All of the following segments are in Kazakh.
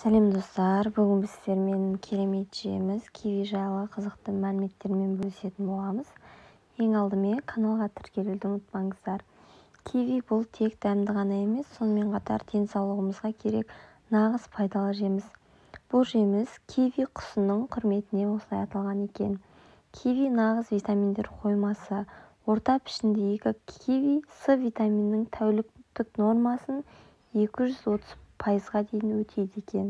Сәлем достар, бүгін біз сіздермен керемет жеміс киви жайлы қызықты мәліметтермен бөлісетін боламыз. Ең алдымен каналға тіркелуді ұмытпаңыздар. Киви бұл тек дәмді ғана емес, сонымен қатар денсаулығымызға керек нағыз пайдалы жеміс. Бұл жеміс киви құсының құрметіне осылай аталған екен. Киви нағыз витаминдер қоймасы. Орта пішіндегі киви С витаминінің тәуліктік нормасын 230%-ға дейін өтейді екен.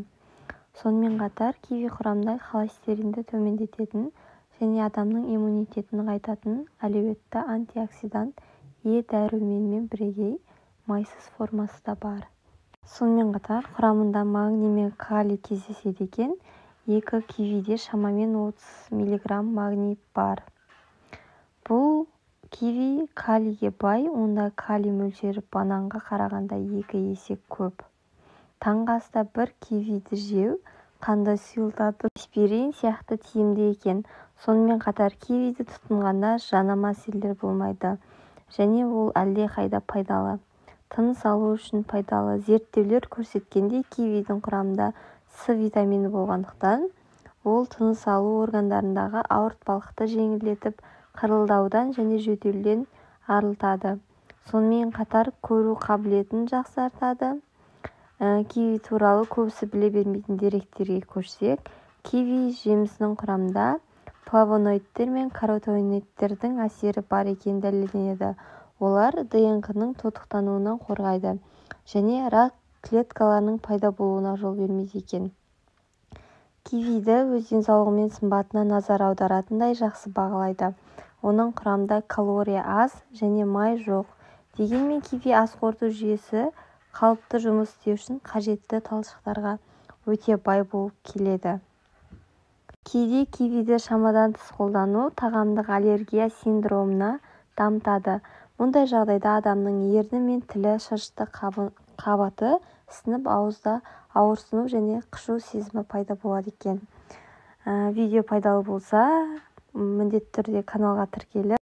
Сонымен қатар киви құрамында холестеринді төмендететін және адамның иммунитетін нығайтатын әлеуетті антиоксидант дәруменмен бірегей майсыз формасы да бар. Сонымен қатар құрамында магний мен калий кездеседі екен. Екі кивиде шамамен 30 мг магний бар. Бұл киви калийге бай, онда калий мөлшері бананға қарағанда 2 есе көп. Таңғы аста бір кивиді жеу қанды сұйылтады. Аспирин сияқты тиімді екен. Сонымен қатар кивиді тұтынғанда жана мәселелер болмайды және ол әлдеқайда пайдалы. Тыныс алу үшін пайдалы. Зерттеулер көрсеткендей, кивидің құрамында С витамині болғандықтан ол тыныс алу органдарындағы ауыртпалықты жеңілдетіп, қырылдаудан және жөтелден арылтады. Сонымен қатар көру қабілетін жақсартады. Киви туралы көбісі біле бермейтін деректерге көшсек, киви жемісінің құрамында флавоноидтер мен каротиноидтердің әсері бар екені дәлелденеді. Олар ДНК-ның тотықтануынан қорғайды және рак клеткаларының пайда болуына жол бермейді екен. Кивиді өз денсаулығы мен сымбатына назар аударатындай жақсы бағалайды. Оның құрамында калория аз және май жоқ. Дегенмен киви ас қорыту жүйесі қалыпты жұмыс істеу үшін қажетті талшықтарға өте бай болып келеді. Кейде кивиді шамадан тыс қолдану тағамдық аллергия синдромына дамытады. Мұндай жағдайда адамның ерні мен тілі шырышты қабаты ісініп, ауызда ауырсыну және қышу сезімі пайда болады екен. Видео пайдалы болса, міндетті түрде каналға тіркеліп